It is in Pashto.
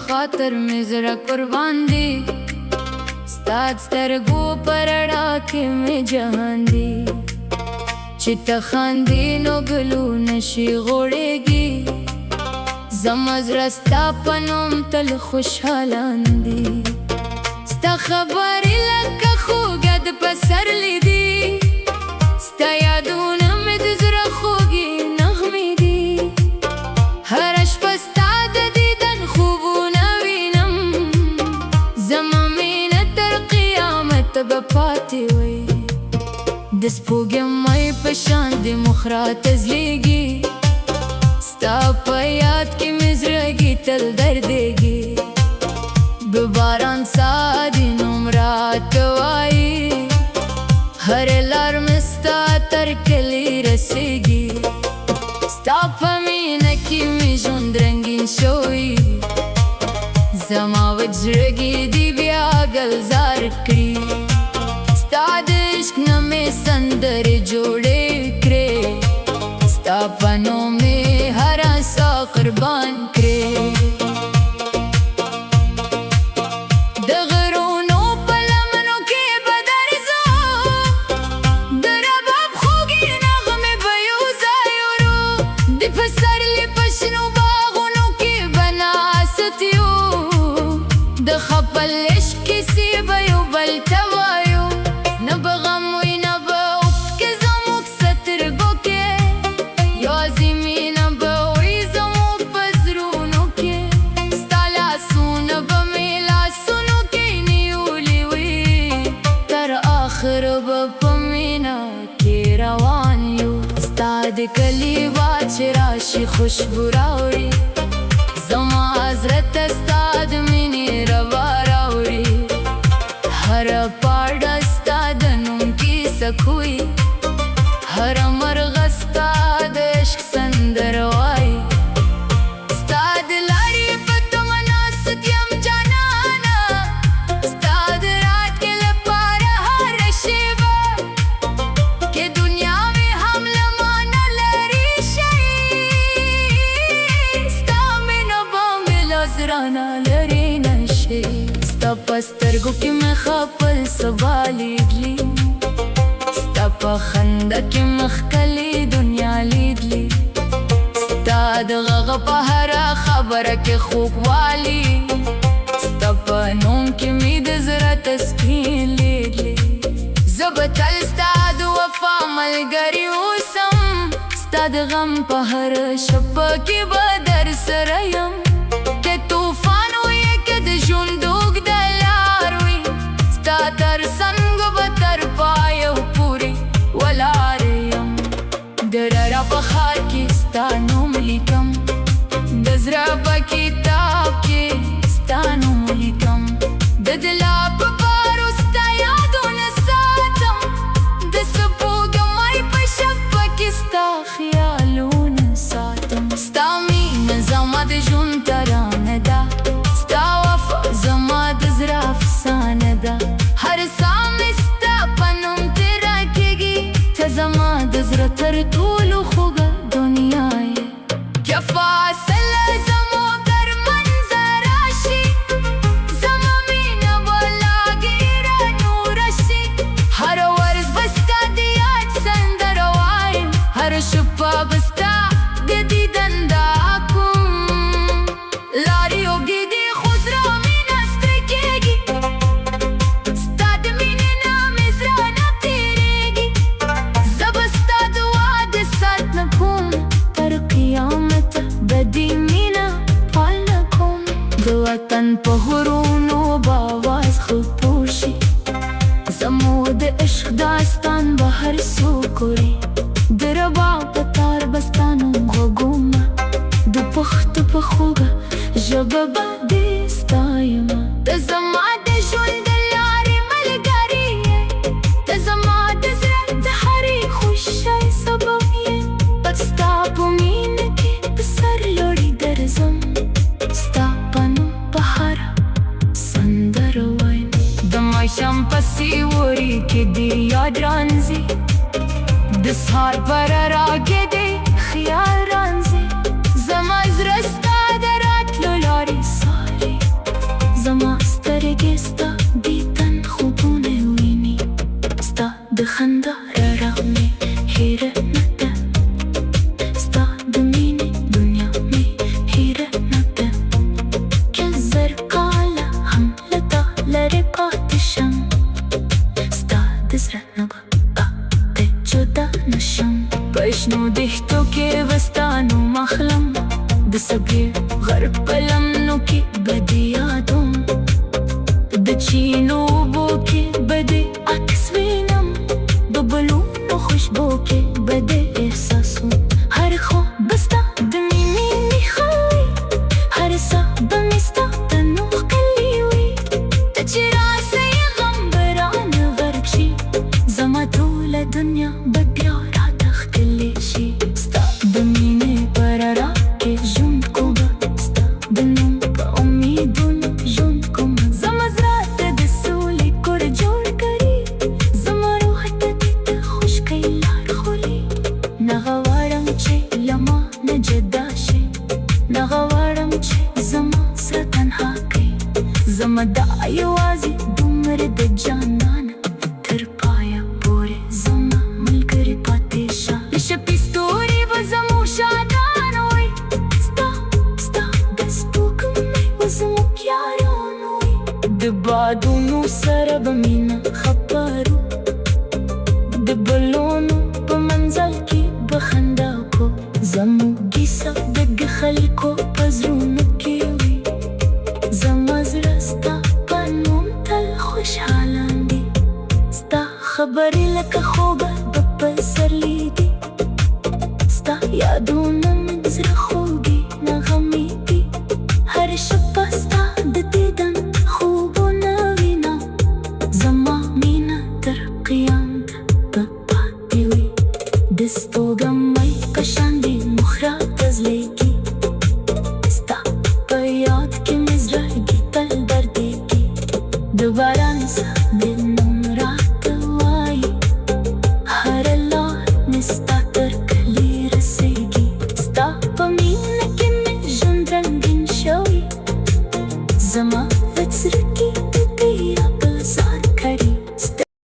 خاطر مې زړه قربان دی، ستا د سترګو په رڼا کې مې جهان دی. چې ته خاندې نو ګلونه شي غوړېږي، زما زړه ستا په نوم تل خوشحالان دی. ستا خبرې لکه خوږه د پسرلی دي، ستا یادونه مې د زړه خوږې نغمې دي. هره شپه ستا د دیدن خوبونه وینم، زما مینه تر قیامت به پاتې وي. د سپوږمۍ په شان د مخ راته ځلیږي، ستا په یاد کې مې زړګي تل دردېږي. د باران څاه د نوم راته وایي، هرې لار مې ستا تر کلي رسېږي. ستا په مینه کې مې ژوند رنګین شوی، زما وچ زړګي دې بیا ګلزار کړي. ستا د عشق نه مې سندرې جوړې کړې، ستا په نوم مې هره ساه قربان کړې. د غرونو په لمنو کې به درځو، د رباب خوږې نغمې به یو ځای ورو. د پسرلي په شنو باغونو کې به ناست یو، د خپل عشق کیسې به یو بل ته وایو. نه به غم وي نه به اوښکې زموږ سترګو کې، یوازې مینه به وي زموږ په زړونو کې. ستا لاسونه به مې لاسونو کې نیولي وي، تر آخره به په مینه کې روان یو. ستا د کلي باد چې راشي خوشبو راوړي، زما زړه ته ستا د مینې روا راوړي. هره پاڼه ستا د نوم کیسه کوي، هره مرغه ستا د عشق سندره وایي. ستا د لارې په تمه ناست یم جانانه، ستا د راتګ لپاره هره شېبه کې دنیا مې هم له ما نه لرې شي. ستا مینه به مې له زړه نه لرې نه شي. ستا په سترګو کې مې خپل سبا لیدلی، ستا په خندا کې مې ښکلې دنیا لیدلی. ستا د غږ په هره خبره کې خوږوالی، ستا په نوم کې مې د زړه تسکین لیدلی. زه به تل ستا د وفا ملګرې اوسم، ستا د غم په هره شپه کې به درسره یم. که طوفان وي که د ژوند اوږده لار وي، ستا تر څنګ به تر پایه پورې ولاړ یم. د رڼا په ښار کې ستا نوم لیکم، د زړه په کتاب کې ستا نوم لیکم. د دلا په پارو ستا یادونه ساتم، د سپوږمۍ په شپه کې ستا خیالونه ساتم. ستا مینه زما د ژوند ترانه ده، ستا وفا زما د زړه افسانه ده. هر ساه مې ستا په نوم تېره کېږي، ته زما د زړه تر ټولو خوږه دنیا یې. که فاصله زموږ ترمنځ راشي، زما مینه به لا ډېره نوره شي. هره ورځ به ستا د یاد سندره وایم، هره شپه به ستا د دیدن دعا کوم. لارې اوږدې دي خو زړه مې نه ستړی کېږي، ستا د مینې نه مې زړه نه تېرېږي. زه به ستا د واده ساتنه کوم، تر قیامته به دې مینه پالنه کوم. د وطن په غرونو به اواز خپور شي، زموږ د عشق داستان به هر څوک اوري. د رباب په تار به ستا نوم غږومه، د پښتو په خوږه ژبه به دې ستایمه. ته زما د ژوند د لارې ملګرې یې، ته زما د زړه د هرې خوښۍ سبب یې. ستا په مینه کې په سر لوړې درځم، ستا په نوم په هره سندره وایم. د ماښام په سیوري کې دې یاد رانځي، د سهار په رڼا کې دې خیال رانځي. زما زړه ستا د راتلو لارې څاري، د زړه نه به پاتې جدا نشم پشنو دښتو کې وستانو مخلم د سګې غرب په لمنو کې به دې یادوم د چینو اوبو کې به دې عکس وینم د ګلونو خوشبو کې به دې احساسوم هر خوب به ستا د مینې نښه وي هر ساه به مې ستا تنو ښکلې وي ته چې راسې غم به رانه ورک شي زما ټوله دنیا به بیا راته ښکلې شي ستا د مینې په رڼا کې ژوند کومه ستا د نوم په امیدونو ژوند کومه زما زړه ته د سولې کور جوړ کړي زما روح ته دې د خوشکۍ لار خولي نه غواړم چې له ما نه جدا شي نه غواړم چې زما زړه تنها کړي زما دا یوازې دومره د جانانه تر پایه پورې زما ملګری پاتې شه د شپې ستوري به زموږ شادان وي ستا د سپوږمۍ به زموږ یاران وي د بادونو سره به مینه خپرو د بلونو په منزل کې به خندا کو زموږ کیسه د خلکو په زړونو کې وي زما زړه ستا په نوم تل خوشحاله دی ستا خبرې لکه خوبه به په پسرلي دي ستا یادونه